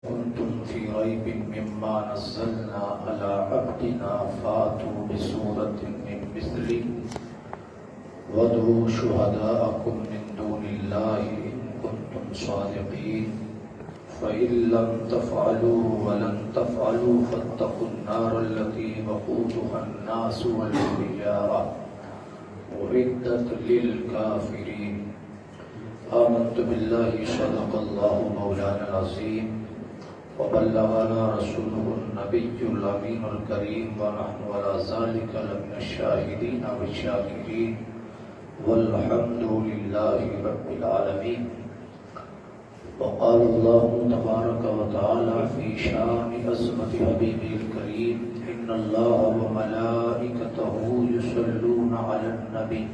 كنتم في ريب مما نزلنا على عبدنا فاتوا بسورة من مثله وادعوا شهداءكم من دون الله إن كنتم صادقين فإن لم تفعلوا ولن تفعلوا فاتقوا النار التي وقودها الناس والحجارة أعدت للكافرين آمنت بالله صدق الله مولانا العظيم وبلغنا رسوله النبي الأمين الكريم ونحن على ذلك لمن الشاهدين والشاكرين والحمد لله رب العالمين. وقال الله تبارك وتعالى في شان عظمة حبيبه الكريم إن الله وملائكته يصلون على النبي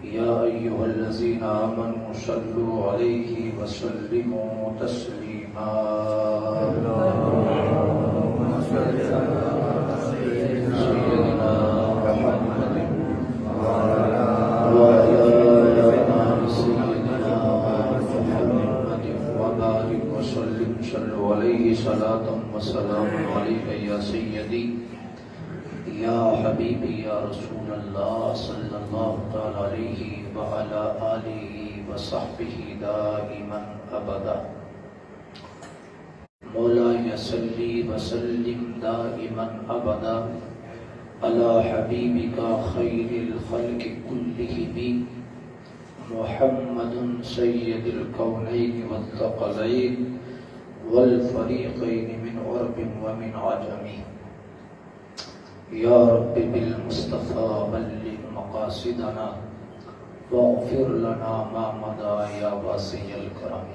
يا أيها الذين آمنوا صلوا عليه وسلموا تسليما. سيدنا محمد وعلى آل سيدنا محمد وبارك وسلم صلوا عليه صلاة وسلام عليك يا سيدي یا حبیبی یا رسول اللہ صلی اللہ تعالی علیہ وعلا آلہ وصحبہ دائما ابدا. مولاي صلی وسلم دائما ابدا علی حبیبک خیر الخلق کلہم محمد سید الکونین والثقلین والفریقین من عرب ومن عجم. یا رب بالمصطفى بلغ مقاصدنا واغفر لنا ما مضى یا واسع الکرم.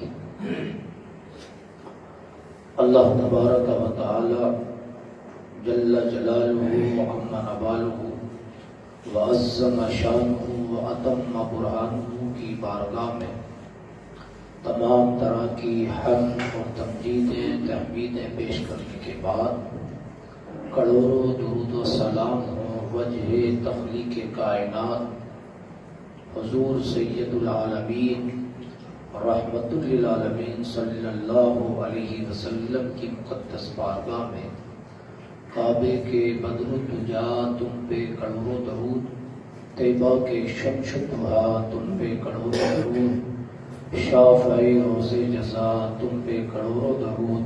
اللہ تبارک و تعالی جل جلالہ وعم نوالہ وعظم شانہ واتم برہانہ کی بارگاہ میں تمام طرح کی حمد اور تمجیدیں تحمیدیں پیش کرنے کے بعد کروڑوں درود و سلام ہو وجہ تخلیق کائنات حضور سید العالمین رحمت للعالمین صلی اللہ علیہ وسلم کی مقدس بارگاہ میں کعبے کے بدر الدجا تم پہ کروڑوں درود، طیبہ کے شمس الضحا تم پہ کروڑوں درود، شافع روز جزا تم پہ کروڑوں درود،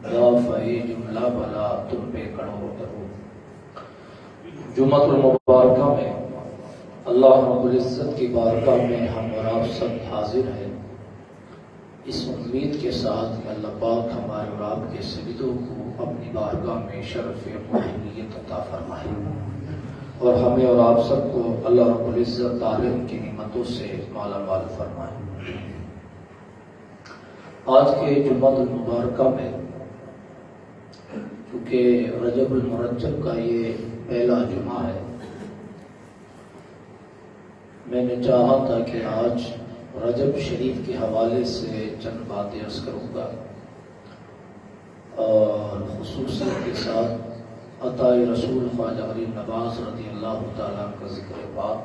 دافع جملہ بلا تم پہ کروڑوں درود. جمعۃ المبارکہ میں اللہ رب العزت کی بارگاہ میں ہم اور آپ سب حاضر ہیں اس امید کے ساتھ کہ اللہ پاک ہمارے اور آپ کے سجدوں کو اپنی بارگاہ میں شرف قبولیت عطا فرمائے اور ہمیں اور آپ سب کو اللہ رب العزت عالم کی نعمتوں سے مالا مال فرمائے. آج کے جمعۃ المبارکہ میں کیونکہ رجب المرجب کا یہ پہلا جمعہ ہے، میں نے چاہا تھا کہ آج رجب شریف کے حوالے سے چند باتیں عرض کروں گا اور خصوصیت کے ساتھ عطا رسول خواجہ غریب نواز رضی اللہ تعالیٰ کا ذکر بات،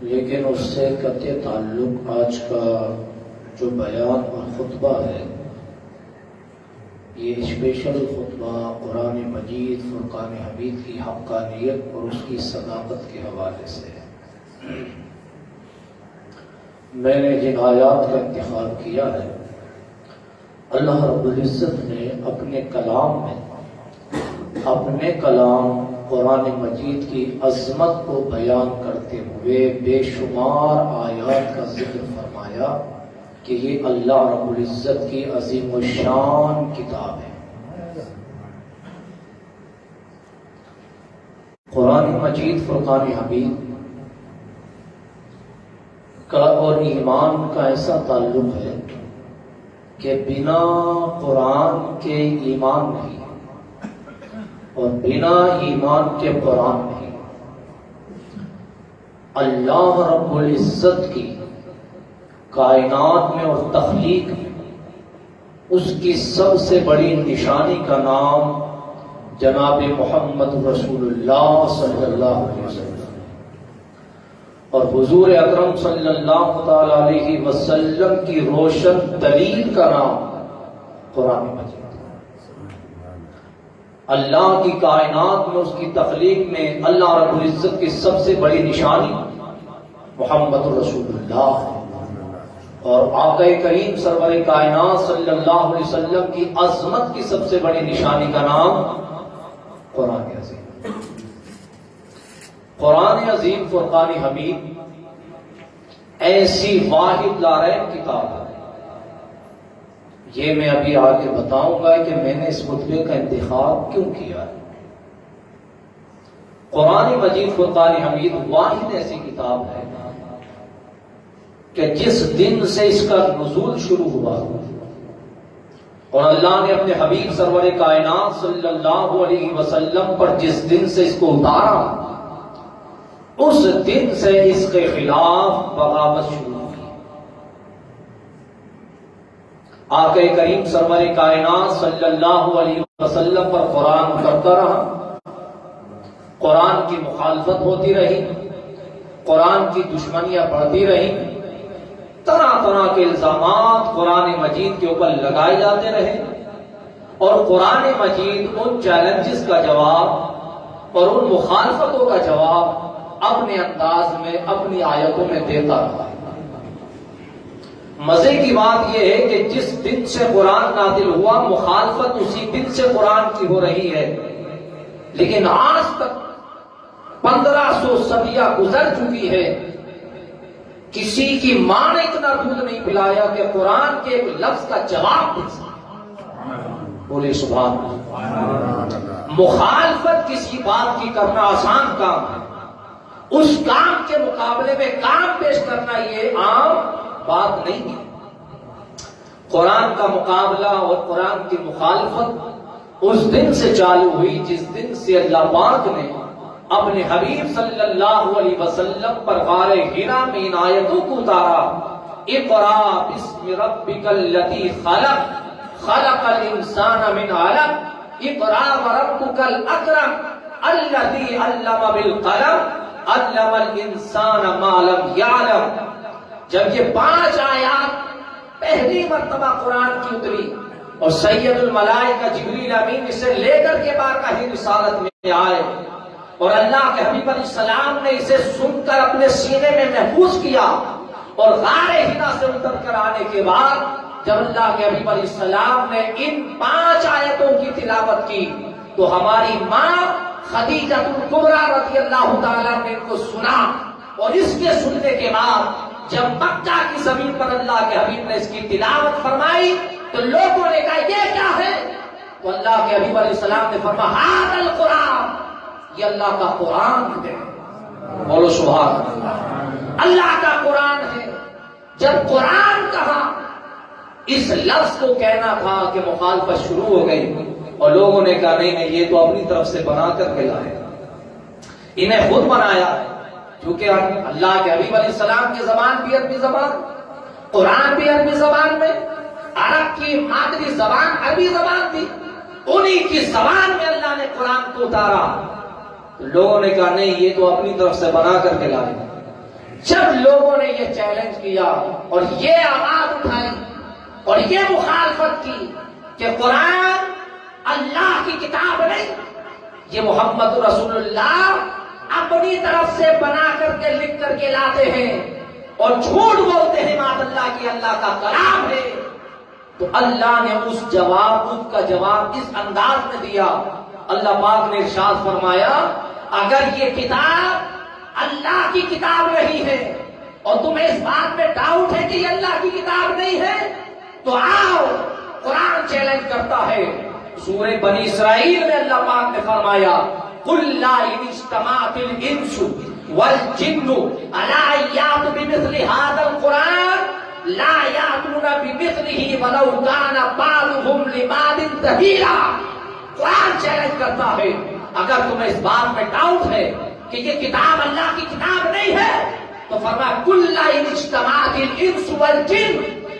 لیکن اس سے قطع تعلق آج کا جو بیان اور خطبہ ہے یہ اسپیشل خطبہ قرآن مجید فرقان حمید کی حقانیت اور اس کی صداقت کے حوالے سے ہے. میں نے جن آیات کا انتخاب کیا ہے اللہ رب العزت نے اپنے کلام قرآن مجید کی عظمت کو بیان کرتے ہوئے بے شمار آیات کا ذکر فرمایا کہ یہ اللہ رب العزت کی عظیم الشان کتاب ہے. قرآن مجید فرقان حمید کا اور ایمان کا ایسا تعلق ہے کہ بنا قرآن کے ایمان نہیں اور بنا ایمان کے قرآن نہیں. اللہ رب العزت کی کائنات میں اور تخلیق میں اس کی سب سے بڑی نشانی کا نام جناب محمد رسول اللہ صلی اللہ علیہ وسلم اور حضور اکرم صلی اللہ تعالی علیہ وسلم کی روشن دلیل کا نام قرآن مجید۔ اللہ کی کائنات میں، اس کی تخلیق میں اللہ رب العزت کی سب سے بڑی نشانی محمد رسول اللہ اور آقا کریم سرور کائنات صلی اللہ علیہ وسلم کی عظمت کی سب سے بڑی نشانی کا نام قرآن عظیم۔ قرآن عظیم فرقان حمید ایسی واحد لا ریب کتاب ہے۔ یہ میں ابھی آگے بتاؤں گا کہ میں نے اس خطبے کا انتخاب کیوں کیا ہے۔ قرآن مجید فرقان حمید واحد ایسی کتاب ہے کہ جس دن سے اس کا نزول شروع ہوا اور اللہ نے اپنے حبیب سرور کائنات صلی اللہ علیہ وسلم پر جس دن سے اس کو اتارا، اس دن سے اس کے خلاف بغاوت شروع ہوئی۔ آقا کریم سرور کائنات صلی اللہ علیہ وسلم پر قرآن اترتا رہا، قرآن کی مخالفت ہوتی رہی، قرآن کی دشمنیاں بڑھتی رہی، طرح طرح کے الزامات قرآن مجید کے اوپر لگائے جاتے رہے، اور قرآن مجید ان چیلنجز کا جواب اور ان مخالفتوں کا جواب اپنے انداز میں اپنی آیتوں میں دیتا رہا۔ مزے کی بات یہ ہے کہ جس دن سے قرآن نازل ہوا، مخالفت اسی دن سے قرآن کی ہو رہی ہے، لیکن آج تک 1500 صدیاں گزر چکی ہے، کسی کی ماں نے اتنا دودھ نہیں پلایا کہ قرآن کے ایک لفظ کا جواب دے سکے۔ بولے سبحان اللہ۔ مخالفت کسی بات کی کرنا آسان کام ہے، اس کام کے مقابلے میں کام پیش کرنا یہ عام بات نہیں ہے۔ قرآن کا مقابلہ اور قرآن کی مخالفت اس دن سے چالو ہوئی جس دن سے اللہ پاک نے اپنے حبیب صلی اللہ علیہ وسلم پر غار حرا میں ان آیتوں کو اتارا۔ اقرا بسم ربک الذی خلق، خلق الانسان من علق، اقرا وربک الاکرم الذی علم بالقلم، علم الانسان ما لم یعلم۔ جب یہ 5 آیات پہلی مرتبہ قرآن کی اتری اور سید الملائکہ جبریل امین اسے لے کر کے بارگاہ رسالت میں آئے اور اللہ کے حبیب علیہ السلام نے اسے سن کر اپنے سینے میں محفوظ کیا، اور غار حرا سے اتر کر آنے کے بعد جب اللہ کے حبیب علیہ السلام نے ان 5 آیتوں کی تلاوت کی تو ہماری ماں خدیجہ الکبریٰ رضی اللہ تعالیٰ نے ان کو سنا، اور اس کے سننے کے بعد جب مکہ کی زمین پر اللہ کے حبیب نے اس کی تلاوت فرمائی تو لوگوں نے کہا یہ کیا ہے؟ تو اللہ کے حبیب علیہ السلام نے فرمایا ھذا القرآن، یہ اللہ کا قرآن ہے۔ بولو سبحان اللہ، اللہ کا قرآن ہے۔ جب قرآن کہا، اس لفظ کو کہنا تھا کہ مخالفت شروع ہو گئی، اور لوگوں نے کہا نہیں نہیں، یہ تو اپنی طرف سے بنا کر کے لائے، انہیں خود بنایا ہے، کیونکہ اللہ کے حبیب علیہ السلام کی زبان بھی عربی زبان، قرآن بھی عربی زبان میں، عرب کی مادری زبان عربی زبان تھی، انہی کی زبان میں اللہ نے قرآن کو اتارا۔ لوگوں نے کہا نہیں، یہ تو اپنی طرف سے بنا کر کے لائے۔ جب لوگوں نے یہ چیلنج کیا اور یہ آواز اٹھائی اور یہ مخالفت کی کہ قرآن اللہ کی کتاب نہیں، یہ محمد رسول اللہ اپنی طرف سے بنا کر کے لکھ کر کے لاتے ہیں اور جھوٹ بولتے ہیں معاذ اللہ کی اللہ کا کلام ہے، تو اللہ نے اس کا جواب اس انداز میں دیا۔ اللہ پاک نے ارشاد فرمایا اگر یہ کتاب اللہ کی کتاب نہیں ہے اور تمہیں اس بات میں ڈاؤٹ ہے کہ یہ اللہ کی کتاب نہیں ہے تو آؤ، قرآن چیلنج کرتا ہے۔ سورہ بنی اسرائیل میں اللہ پاک نے فرمایا قُلْ لَا إِنِ اجْتَمَعَتِ الْإِنسُ وَالْجِنُّ عَلَىٰ أَن يَأْتُوا بِمِثْلِ هَٰذَا الْقُرْآنِ لَا يَأْتُونَ بِمِثْلِهِ وَلَوْ كَانَ بَعْضُهُمْ لِبَعْضٍ ظَهِيرًا۔ قرآن چیلنج کرتا ہے اگر تمہیں اس بات میں ڈاؤٹ ہے کہ یہ کتاب اللہ کی کتاب نہیں ہے تو فرمایا قُلْ لَا إِنِ اجْتَمَعَتِ الْإِنسُ وَالْجِنُّ،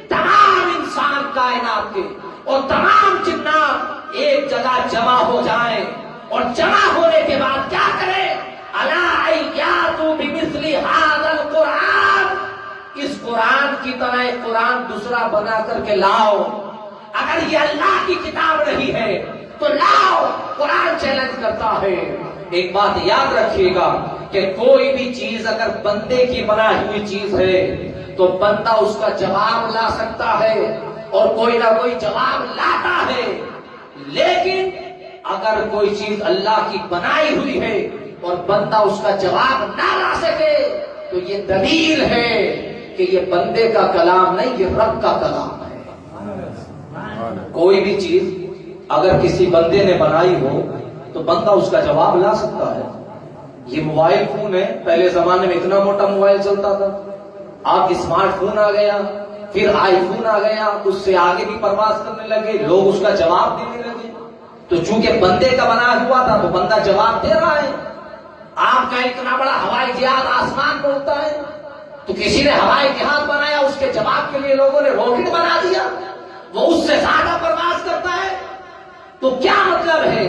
تمام انسان کائنات کے اور تمام جنات ایک جگہ جمع ہو جائیں اور جمع ہونے کے بعد کیا کریں؟ عَلَىٰ أَن يَأْتُوا بِمِثْلِ هَٰذَا الْقُرْآنِ، اس قرآن کی طرح ایک قرآن دوسرا بنا کر کے لاؤ۔ اگر یہ اللہ کی کتاب نہیں ہے تو لاؤ، قرآن چیلنج کرتا ہے۔ ایک بات یاد رکھیے گا کہ کوئی بھی چیز اگر بندے کی بنائی ہوئی چیز ہے تو بندہ اس کا جواب لا سکتا ہے اور کوئی نہ کوئی جواب لاتا ہے، لیکن اگر کوئی چیز اللہ کی بنائی ہوئی ہے اور بندہ اس کا جواب نہ لا سکے تو یہ دلیل ہے کہ یہ بندے کا کلام نہیں، یہ رب کا کلام ہے۔ کوئی بھی چیز اگر کسی بندے نے بنائی ہو تو بندہ اس کا جواب لا سکتا ہے۔ یہ موبائل فون ہے، پہلے زمانے میں اتنا موٹا موبائل چلتا تھا، آپ اسمارٹ فون آ گیا، پھر آئی فون آ گیا، اس سے آگے بھی پرواز کرنے لگے، لوگ اس کا جواب دینے لگے۔ تو چونکہ بندے کا بنا ہوا تھا تو بندہ جواب دے رہا ہے۔ آپ کا اتنا بڑا ہوائی جہاز آسمان میں اڑتا ہے تو کسی نے ہوائی جہاز بنایا، اس کے جواب کے لیے لوگوں نے راکٹ بنا دیا، وہ اس سے زیادہ پرواز کرتا ہے۔ تو کیا مطلب ہے؟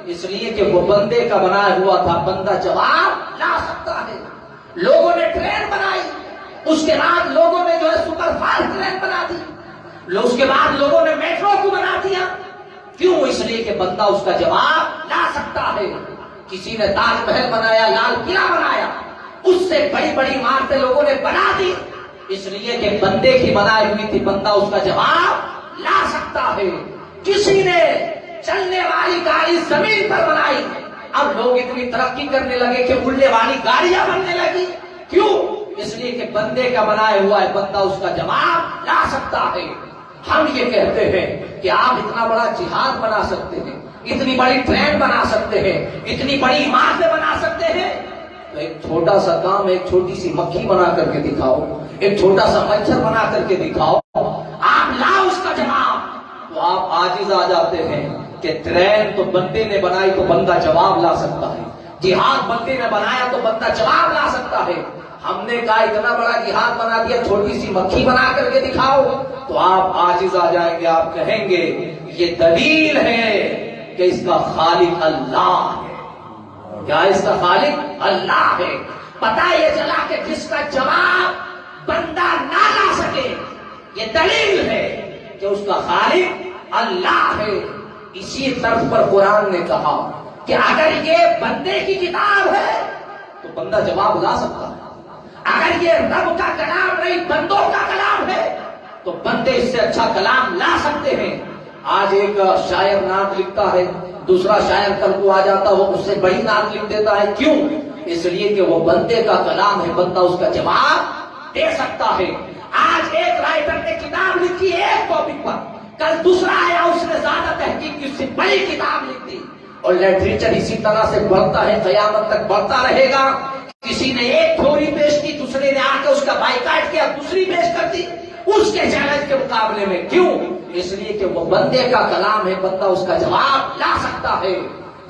اس لیے کہ وہ بندے کا بنایا ہوا تھا، بندہ جواب لا سکتا ہے۔ لوگوں نے ٹرین بنائی، اس کے بعد لوگوں نے جو ہے سپر فاسٹ ٹرین بنا دی، اس کے بعد لوگوں نے میٹرو کو بنا دیا۔ کیوں؟ اس لیے کہ بندہ اس کا جواب لا سکتا ہے۔ کسی نے تاج محل بنایا، لال قلعہ بنایا، اس سے بڑی بڑی عمارتیں لوگوں نے بنا دی، اس لیے کہ بندے کی بنائی ہوئی تھی، بندہ اس کا جواب لا سکتا ہے۔ کسی نے چلنے والی گاڑی زمین پر بنائی، اب لوگ اتنی ترقی کرنے لگے کہ اڑنے والی گاڑیاں بننے لگی۔ کیوں؟ اس لیے کہ بندے کا بنایا ہوا ہے، بندہ اس کا جواب لا سکتا ہے۔ ہم یہ کہتے ہیں کہ آپ اتنا بڑا جہاز بنا سکتے ہیں، اتنی بڑی ٹرین بنا سکتے ہیں، اتنی بڑی عمارتیں بنا سکتے ہیں، تو ایک چھوٹا سا کام، ایک چھوٹی سی مکھی بنا کر کے دکھاؤ، ایک چھوٹا سا مچھر بنا کر کے دکھاؤ، آپ لاؤ اس کا جواب۔ تو آپ عاجز آ جاتے ہیں کہ ٹرین تو بندے نے بنائی تو بندہ جواب لا سکتا ہے، جہاز بندے نے بنایا تو بندہ جواب لا سکتا ہے۔ ہم نے کہا اتنا بڑا جہاز بنا دیا، چھوٹی سی مکھی بنا کر کے دکھاؤ، تو آپ عاجز آ جائیں گے، آپ کہیں گے یہ دلیل ہے کہ اس کا خالق اللہ ہے۔ کیا اس کا خالق اللہ ہے؟ پتہ یہ چلا کہ جس کا جواب بندہ نہ لا سکے، یہ دلیل ہے کہ اس کا خالق اللہ ہے۔ اسی طرف پر قرآن نے کہا کہ اگر یہ بندے کی کتاب ہے تو بندہ جواب لا سکتا ہے، اگر یہ رب کا کلام نہیں بندوں کا کلام ہے تو بندے اس سے اچھا کلام لا سکتے ہیں۔ آج ایک شاعر نعت لکھتا ہے، دوسرا شاعر کل کو آ جاتا وہ اس سے بڑی نعت لکھ دیتا ہے۔ کیوں؟ اس لیے کہ وہ بندے کا کلام ہے، بندہ اس کا جواب دے سکتا ہے۔ آج ایک رائٹر نے کتاب لکھی ایک ٹاپک پر، کل دوسرا آیا اس نے زیادہ تحقیق کی، اس سے بڑی کتاب لکھ دی، اور لٹریچر اسی طرح سے بڑھتا ہے، قیامت تک بڑھتا رہے گا۔ کسی نے ایک تھیوری پیش کی، دوسرے نے آ کے اس کا بائیکاٹ کیا، دوسری پیش کر دی اس کے چیلنج کے مقابلے میں۔ کیوں؟ اس لیے کہ وہ بندے کا کلام ہے، بندہ اس کا جواب لا سکتا ہے۔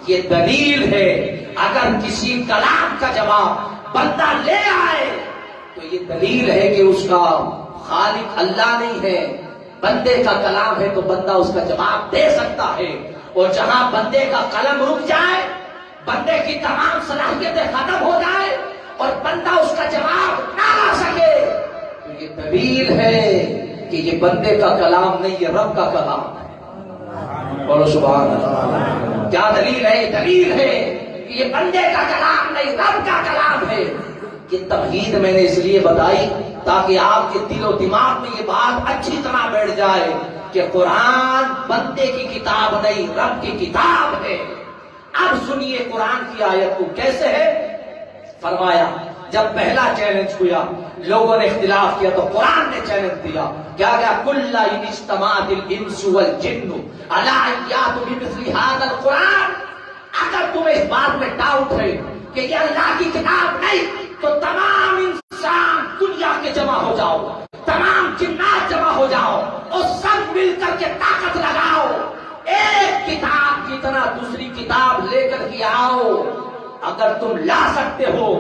یہ دلیل ہے، اگر کسی کلام کا جواب بندہ لے آئے تو یہ دلیل ہے کہ اس کا خالق اللہ نہیں ہے، بندے کا کلام ہے تو بندہ اس کا جواب دے سکتا ہے۔ اور جہاں بندے کا قلم رک جائے، بندے کی تمام صلاحیتیں ختم ہو جائے اور بندہ اس کا جواب نہ لا سکے تو یہ دلیل ہے کہ یہ بندے کا کلام نہیں، یہ رب کا کلام ہے۔ بولو سبحان اللہ۔ کیا دلیل ہے؟ یہ دلیل ہے کہ یہ بندے کا کلام نہیں، رب کا کلام ہے۔ یہ تمہید میں نے اس لیے بتائی تاکہ آپ کے دل و دماغ میں یہ بات اچھی طرح بیٹھ جائے کہ قرآن بندے کی کتاب نہیں، رب کی کتاب ہے۔ اب سنیے قرآن کی آیت کو کیسے ہے۔ فرمایا جب پہلا چیلنج ہوا، لوگوں نے اختلاف کیا تو قرآن نے چیلنج دیا، کیا گیا؟ کل ان اجتمعت الانس والجن علی ان یاتوا بمثل ھذا القرآن۔ اگر تمہیں اس بات میں ڈاؤٹ ہے کہ یہ اللہ کی کتاب نہیں تو تمام انسان دنیا کے جمع ہو جاؤ، تمام جنات جمع ہو جاؤ اور سب مل کر کے طاقت لگاؤ، ایک کتاب کی طرح دوسری کتاب لے کر کے آؤ۔ اگر تم لا سکتے ہو،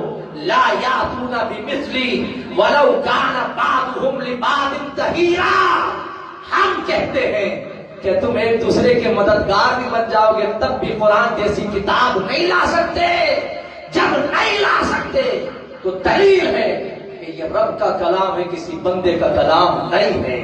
لا یاتون بمثلی ولو کان بعضهم لبعض ظہیرا۔ ہم کہتے ہیں کہ تم ایک دوسرے کے مددگار بھی بن جاؤ گے، تب بھی قرآن جیسی کتاب نہیں لا سکتے۔ جب نہیں لا سکتے تو دلیل ہے کہ یہ رب کا کلام ہے، کسی بندے کا کلام نہیں ہے۔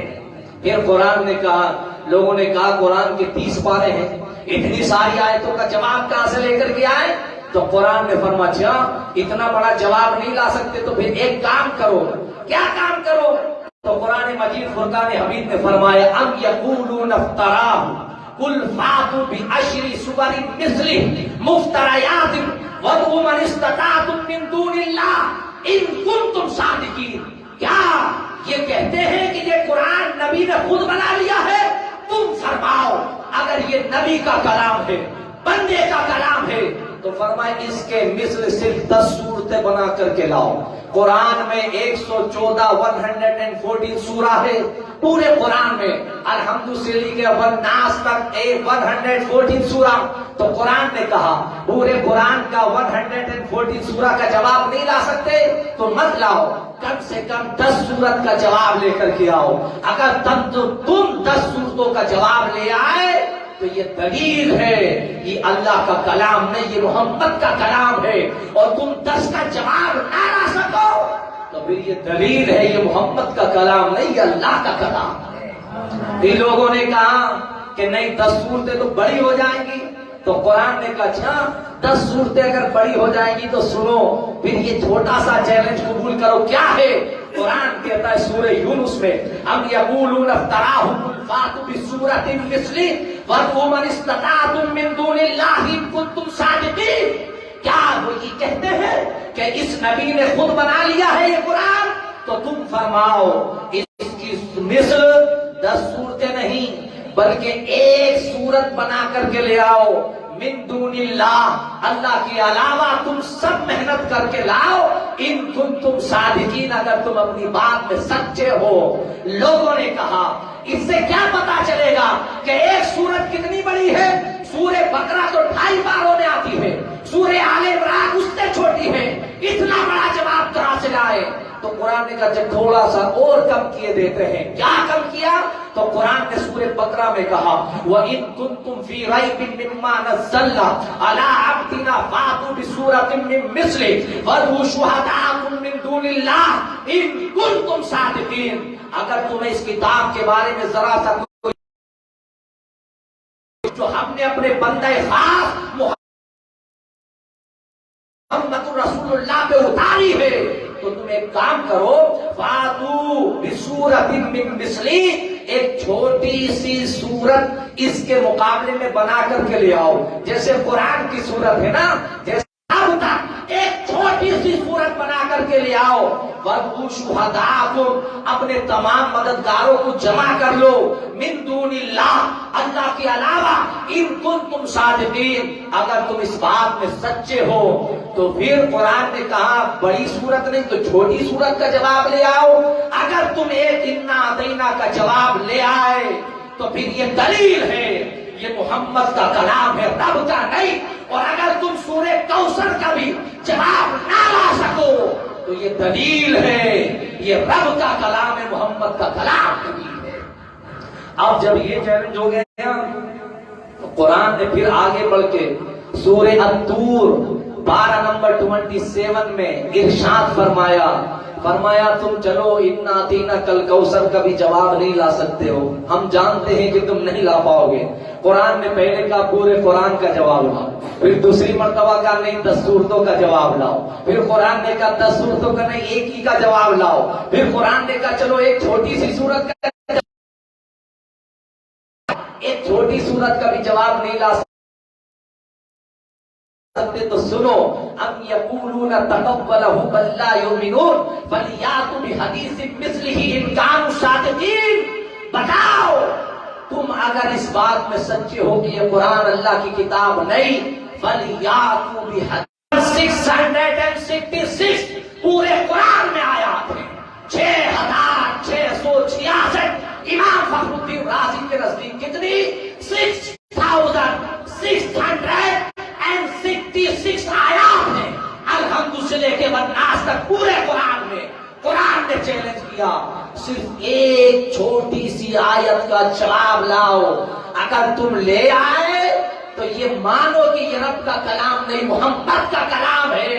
پھر قرآن نے کہا لوگوں نے کہا قرآن کے 30 پارے ہیں، اتنی ساری آیتوں کا جواب کہاں سے لے کر کے آئے؟ تو قرآن نے فرمایا اچھا اتنا بڑا جواب نہیں لا سکتے تو پھر ایک کام کرو۔ کیا کام کرو؟ تو قرآن مجید فرقان حمید نے فرمایا ام یقولون افتراہ قل فاتوا بعشر سور مثلہ مفتریات وادعوا من استطعتم من دون اللہ ان کنتم صادقین۔ کیا یہ کہتے ہیں کہ یہ قرآن نبی نے خود بنا لیا ہے؟ تم فرماؤ اگر یہ نبی کا کلام ہے، بندے کا کلام ہے، تو فرمائے اس کے مثل صرف 10 صورتیں بنا کر کے لاؤ۔ قرآن میں 114 سورہ ہے پورے قرآن میں، الحمد سے لے کے والناس تک 114 سورہ۔ تو قرآن نے کہا پورے قرآن کا 114 سورہ کا جواب نہیں لا سکتے تو مت لاؤ، کم سے کم 10 سورت کا جواب لے کر کے آؤ۔ اگر تم 10 صورتوں کا جواب لے آئے تو یہ دلیل ہے یہ اللہ کا کلام نہیں، یہ محمد کا کلام ہے، اور تم 10 کا جواب نہ لا سکو تو پھر یہ دلیل ہے یہ محمد کا کلام نہیں، یہ اللہ کا کلام ہے۔ ان لوگوں نے کہا کہ نہیں 10 صورتیں تو بڑی ہو جائیں گی، تو قرآن نے کہا اچھا 10 صورتیں اگر بڑی ہو جائیں گی تو سنو پھر یہ چھوٹا سا چیلنج قبول کرو۔ کیا ہے؟ قرآن کہتا ہے سورہ یونس میں ام یقولون افتراہ قل فاتوا بسورۃ مثلہ وادعوا من استطعتم من دون اللہ ان کنتم صادقین۔ کیا وہ یہ کہتے ہیں کہ اس نبی نے خود بنا لیا ہے یہ قرآن؟ تو تم فرماؤ اس کی مثل 10 صورتیں نہیں بلکہ ایک صورت بنا کر کے لے آؤ، من دون اللہ، اللہ کے علاوہ تم سب محنت کر کے لاؤ، ان کنتم صادقین، اگر تم اپنی بات میں سچے ہو۔ لوگوں نے کہا اس سے کیا پتا چلے گا کہ ایک سورت کتنی بڑی ہے؟ سورہ بقرہ تو 2.5 پاروں میں آتی ہے، سورہ آل عمران اس سے چھوٹی ہے، اتنا بڑا جواب کہاں سے لائے؟ تو قرآن نے کہا جب تھوڑا سا اور کم کیے دیتے ہیں۔ کیا کم کیا؟ تو قرآن نے سورہ بقرہ میں کہا وَإِن كُنتُمْ فِي رَيْبٍ مِّمَّا نَزَّلْنَا عَلَىٰ عَبْدِنَا فَأْتُوا بِسُورَةٍ مِّن مِّثْلِهِ وَادْعُوا شُهَدَاءَكُم مِّن دُونِ اللَّهِ إِن كُنتُمْ صَادِقِينَ۔ اگر تمہیں اس کتاب کے بارے میں ذرا سا جو ہم نے اپنے بندے خاص محمد رسول اللہ پہ اتاری ہے تو تم ایک کام کرو فاتو بسورۃ من مثلی، ایک چھوٹی سی سورت اس کے مقابلے میں بنا کر کے لے آؤ۔ جیسے قرآن کی سورت ہے نا، جیسے ایک چھوٹی سی سورت بنا کر کے لے آؤ۔ وَادْعُوا شُهَدَاءَكُمْ، اپنے تمام مددگاروں کو جمع کر لو، من دون اللہ، اللہ کے علاوہ، ان کنتم صادقین، اگر تم اس بات میں سچے ہو۔ تو پھر قرآن نے کہا بڑی سورت نہیں تو چھوٹی سورت کا جواب لے آؤ۔ اگر تم ایک انا اعطینا کا جواب لے آئے تو پھر یہ دلیل ہے یہ محمد کا کلام ہے، رب کا نہیں۔ اور اگر تم سورہ کوثر کا بھی جواب نہ لا سکو تو یہ دلیل ہے یہ رب کا کلام ہے، محمد کا کلام نہیں ہے۔ اب جب یہ چیلنج ہو گیا تو قرآن نے پھر آگے بڑھ کے سورہ الطور 12 نمبر 27 میں ارشاد فرمایا تم چلو انا اعطینا کل کوثر کا بھی جواب نہیں لا سکتے ہو، ہم جانتے ہیں کہ تم نہیں لا پاؤ گے۔ قرآن نے پہلے کہا پورے قرآن کا جواب لاؤ، پھر دوسری مرتبہ کہا نہیں 10 صورتوں کا جواب لاؤ، پھر قرآن نے کہا 10 صورتوں کا نہیں ایک ہی کا جواب لاؤ، پھر قرآن نے کہا چلو ایک چھوٹی سی صورت کا بھی جواب نہیں لا سکتے تو سنو ام یقولون تقبلہ بل لا یؤمنون فلیاتوا بحدیث مثلہ ان کانوا صادقین۔ بتاؤ تم اگر اس بات میں سچے ہو کہ یہ قرآن اللہ کی کتاب نہیں، فلیاتوا بحدیث 666 پورے قرآن میں آیات ہیں، 6666 امام فخر الدین رازی کے نزدیک کتنی؟ 6666 آیات ہیں، الحمد سے لے کے والناس تک پورے قرآن میں۔ قرآن نے چیلنج کیا صرف ایک چھوٹی سی آیت کا جواب لاؤ، اگر تم لے آئے تو یہ مانو کہ یہ رب کا کلام نہیں محمد کا کلام ہے،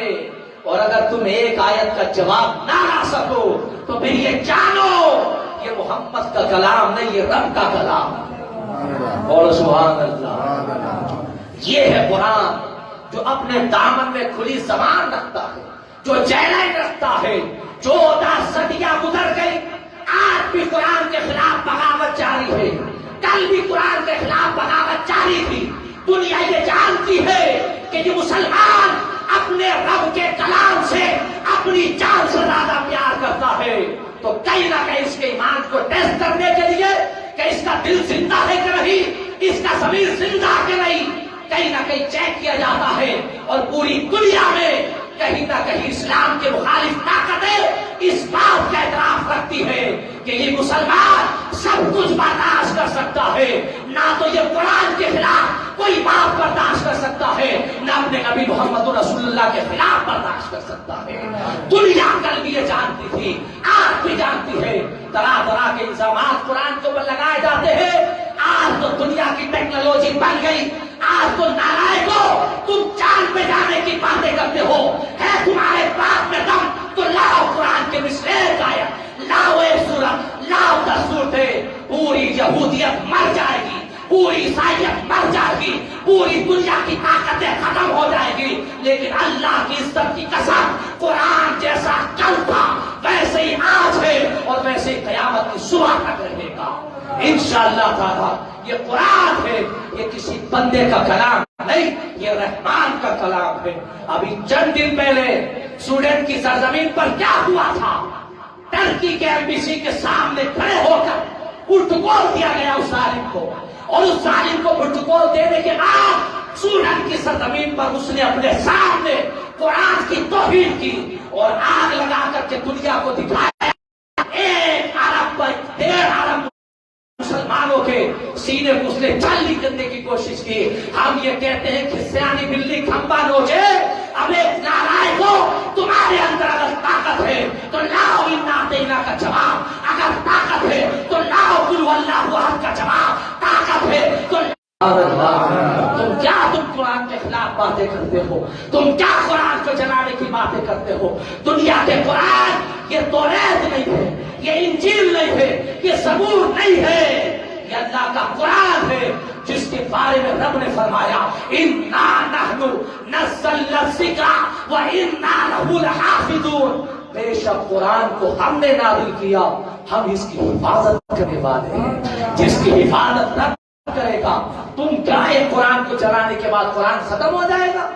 اور اگر تم ایک آیت کا جواب نہ لا سکو تو پھر یہ جانو یہ محمد کا کلام نہیں یہ رب کا کلام ہے۔ سبحان اللہ. یہ ہے قرآن جو اپنے دامن میں کھلی زبان رکھتا ہے، جو چیلنج رکھتا ہے. 14 صدیاں گزر گئی، آج بھی قرآن کے خلاف بغاوت جاری ہے، کل بھی قرآن کے خلاف بغاوت جاری تھی. دنیا یہ جانتی ہے کہ یہ مسلمان اپنے رب کے کلام سے اپنی جان سے زیادہ پیار کرتا ہے، تو کہیں نہ کہیں اس کے ایمان کو ٹیسٹ کرنے کے لیے کہ اس کا دل زندہ ہے کہ نہیں، اس کا ضمیر زندہ کہ نہیں، کہیں نہ کہیں چیک کیا جاتا ہے. اور پوری دنیا میں کہیں نہ کہیں اسلام کے مخالف طاقتیں اس بات کا اعتراف رکھتی ہے کہ یہ مسلمان سب کچھ برداشت کر سکتا ہے، نہ تو یہ قرآن کے خلاف کوئی بات برداشت کر سکتا ہے، نہ اپنے نبی محمد رسول اللہ کے خلاف برداشت کر سکتا ہے. دنیا کل بھی یہ جانتی تھی، آج بھی جانتی ہے. طرح طرح کے الزامات قرآن کے اوپر لگائے جاتے ہیں. آج تو دنیا کی ٹیکنالوجی بن گئی، آج تو نالائکو تم چاند پہ جانے کی باتیں کرتے ہو، ہے تمہارے پاس میں دم تو لاؤ قرآن کے مسئلے کا، لاؤ ایک سورت، لاؤ 10 سورتیں. پوری یہودیت مر جائے گی، پوری عیسائیت مر جائے گی، پوری دنیا کی طاقتیں ختم ہو جائے گی، لیکن اللہ کی عزت کی قسم قرآن جیسا کل تھا ویسے ہی آج ہے اور ویسے ہی قیامت کی صبح تک رہے گا انشاءاللہ تعالی. یہ قرآن ہے، یہ کسی بندے کا کلام نہیں، یہ رحمان کا کلام ہے. ابھی چند دن پہلے سوڈن کی سرزمین پر کیا ہوا تھا؟ ٹرکی کے ایمبیسی کے سامنے کھڑے ہو کر پروٹوکول دیا گیا اس ظالم کو، اور اس ظالم کو پروٹوکول دینے کے بعد سوڈن کی سرزمین پر اس نے اپنے سامنے قرآن کی توہین کی اور آگ لگا کر کے دنیا کو دکھایا. 1 ارب 1.5 ارب مسلمانوں کے سینے کو اس نے جلی کرنے کی کوشش کی. ہم یہ کہتے ہیں کہ سیانی بلی کھمبا نوچے. اب ایک نالائق ہو، تمہارے اندر اگر طاقت ہے تو لاؤ انا اعطیناک کا جواب، اگر طاقت ہے تو لاؤ قل هو اللہ احد کا جواب، طاقت ہے تو تم کیا قرآن کے خلاف باتیں کرتے ہو؟ تم کیا قرآن کو جلانے کی باتیں کرتے ہو؟ دنیا کے قرآن یہ توریت نہیں ہے، یہ انجیل نہیں ہے، یہ زبور نہیں ہے، یہ اللہ کا قرآن ہے جس کے بارے میں رب نے فرمایا انا نحن نزلنا الذکر وانا لہ لحافظون. بے شک قرآن کو ہم نے نازل کیا، ہم اس کی حفاظت کرنے والے ہیں. جس کی حفاظت رب کرے گا. تم کیا ہے قرآن کو چلانے کے بعد قرآن ختم ہو جائے گا؟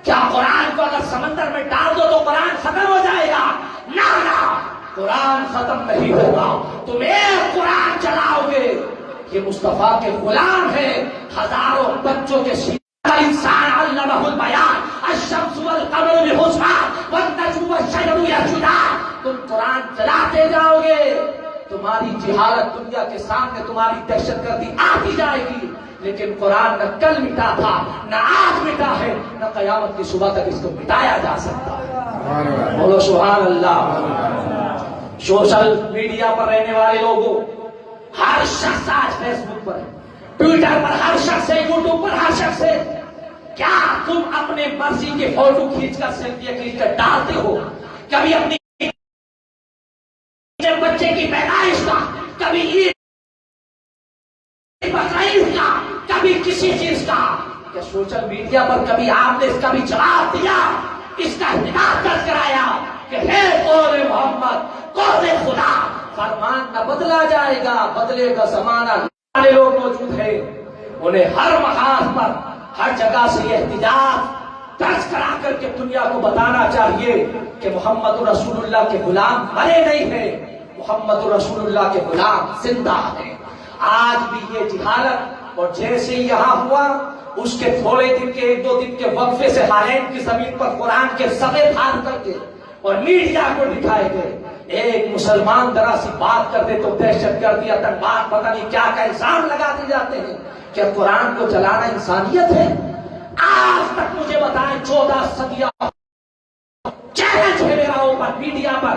کیا قرآن کو اگر سمندر میں ڈال دو تو قرآن ختم ہو جائے گا؟ نہ نہ، قرآن ختم نہیں ہوگا. تم ایک قرآن چلاؤ گے. یہ مصطفیٰ کے غلام ہے، ہزاروں بچوں کے سینے انسان علمہ البیان الشمس والقمر بحسبان والنجم والشجر یسجدان. تم قرآن چلاتے جاؤ گے، تمہاری جہالت دنیا کے سامنے، تمہاری دہشت گردی آتی جائے گی، لیکن قرآن نہ کل مٹا تھا، نہ آج مٹا ہے، نہ قیامت کی صبح تک اس کو مٹایا جا سکتا ہے. بولو سبحان اللہ. سوشل میڈیا پر رہنے والے لوگوں، ہر شخص آج فیس بک پر ہے، ٹویٹر پر ہر شخص ہے، یوٹیوب پر ہر شخص ہے. کیا تم اپنے مرضی کے فوٹو کھینچ کر سیلفی کھینچ کر ڈالتے ہو؟ کبھی اپنی بچے کی پیدائش کا، کبھی عید بقرعید کا، کبھی کسی چیز کا، کہ سوشل میڈیا پر کبھی آپ نے اس کا بھی جواب دیا، اس کا احتجاج درج کرایا کہ ہے قول محمد قول خدا، فرمان نہ بدلا جائے گا، بدلے کا زمانہ. سارے لوگ موجود ہیں، انہیں ہر محاذ پر ہر جگہ سے یہ احتجاج درج کرا کر کے دنیا کو بتانا چاہیے کہ محمد رسول اللہ کے غلام مرے نہیں ہیں، محمد رسول اللہ کے غلام زندہ ہیں. آج بھی یہ جہالت، اور جیسے ہی یہاں ہوا اس کے تھوڑے دن کے 1-2 دن کے وقفے سے ہالینڈ کی زمین پر قرآن کے صفحے پھاڑ کر کے اور میڈیا کو دکھائے گئے. ایک مسلمان ذرا سی بات کر دے تو دہشت گردی، آتنکواد، پتہ نہیں کیا کا الزام لگا دیے جاتے ہیں. کیا قرآن کو چلانا انسانیت ہے؟ آج تک مجھے بتائیں، 14 صدیاں چیلنج ہے میرا اوپر میڈیا پر،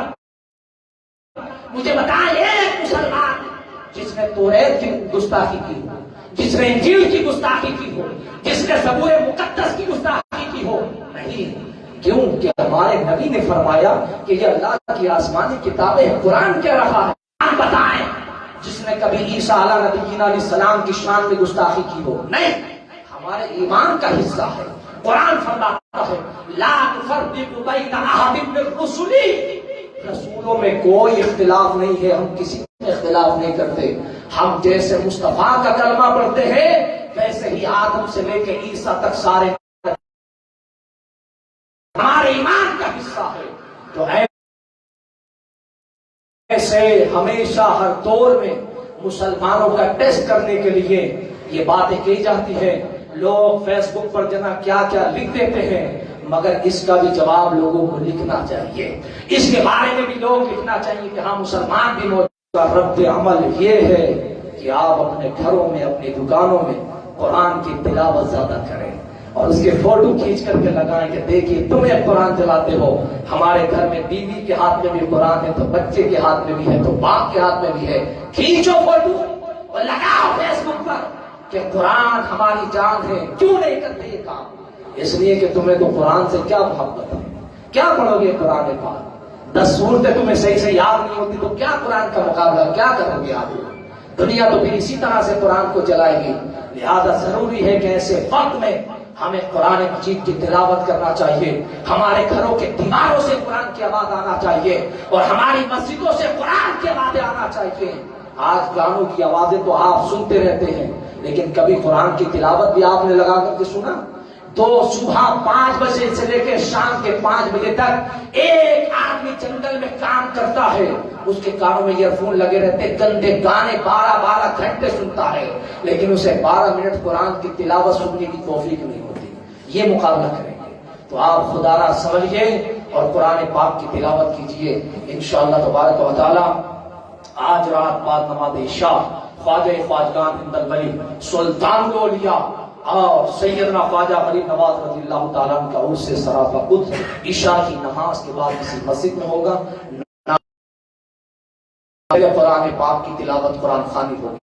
مجھے بتائیں ایک مسلمان جس نے توریت کی گستاخی کی ہو، جس نے انجیل کی گستاخی کی ہو، جس نے زبور مقدس کی گستاخی کی ہو. نہیں. کیوں کہ ہمارے نبی نے فرمایا کہ یہ اللہ کی آسمانی کتاب ہے. قرآن کہہ رہا ہے. قرآن بتائیں جس نے کبھی عیسیٰ علیہ نبینا علیہ السلام کی شان میں گستاخی کی ہو، نہیں، ہمارے ایمان کا حصہ ہے۔ قرآن فرماتا ہے لا نفرق بین احد من الرسل، رسولوں میں کوئی اختلاف نہیں ہے، ہم کسی میں اختلاف نہیں کرتے۔ ہم جیسے مصطفیٰ کا کلمہ پڑھتے ہیں ویسے ہی آدم سے لے کے عیسیٰ تک سارے ہمارے ایمان کا حصہ ہے۔ تو ایسے ہمیشہ ہر دور میں مسلمانوں کا ٹیسٹ کرنے کے لیے یہ باتیں کی جاتی ہیں۔ لوگ فیس بک پر جنا کیا کیا لکھ دیتے ہیں، مگر اس کا بھی جواب لوگوں کو لکھنا چاہیے، اس کے بارے میں بھی لوگ لکھنا چاہیے کہ ہاں مسلمان بھی موجود۔ رد عمل یہ ہے کہ آپ اپنے گھروں میں، اپنی دکانوں میں قرآن کی تلاوت زیادہ کریں اور اس کے فوٹو کھینچ کر کے لگائیں کہ دیکھیے تمہیں قرآن چلاتے ہو۔ ہمارے گھر میں بیوی کے ہاتھ میں بھی قرآن ہے، تو بچے کے ہاتھ میں بھی ہے، تو باپ کے ہاتھ میں بھی ہے، کھینچو فوٹو اور لگاؤ فیس بک پر کہ قرآن ہماری جان ہے۔ کیوں نہیں کرتے یہ کام؟ اس لیے کہ تمہیں تو قرآن سے کیا محبت ہے، کیا پڑھو گے قرآن پاک؟ 10 صورتیں تمہیں صحیح سے یاد نہیں ہوتی تو کیا قرآن کا مقابلہ کیا کرو گے آپ؟ دنیا تو پھر اسی طرح سے قرآن کو چلائے گی۔ لہذا ضروری ہے کہ ایسے وقت میں ہمیں قرآن مجید کی تلاوت کرنا چاہیے، ہمارے گھروں کے دیواروں سے قرآن کی آواز آنا چاہیے اور ہماری مسجدوں سے قرآن کی آوازیں آنا چاہیے۔ آج گانوں کی آوازیں تو آپ سنتے رہتے ہیں، لیکن کبھی قرآن کی تلاوت بھی آپ نے لگا کر کے سنا؟ تو صبح 5 بجے سے لے کے شام کے 5 بجے تک ایک آدمی جنگل میں کام کرتا ہے، اس کے کانوں میں ایئر فون لگے رہتے، گندے گانے 12 گھنٹے سنتا ہے، لیکن اسے 12 منٹ قرآن کی تلاوت سننے کی توفیق نہیں ہوتی۔ یہ مقابلہ کریں گے تو آپ خدا را سمجھیے اور قرآن پاک کی تلاوت کیجیے انشاءاللہ تبارک و تعالی۔ آج رات بعد نماز عشاء خواجہ خواجگان ہند الولی سلطان الاولیاء اور سیدنا خواجہ غریب نواز رضی اللہ تعالیٰ عنہ کا عرس سراپا قدس عشاء کی نماز کے بعد کسی مسجد میں ہوگا، قرآن پاک کی تلاوت قرآن خوانی ہوگی۔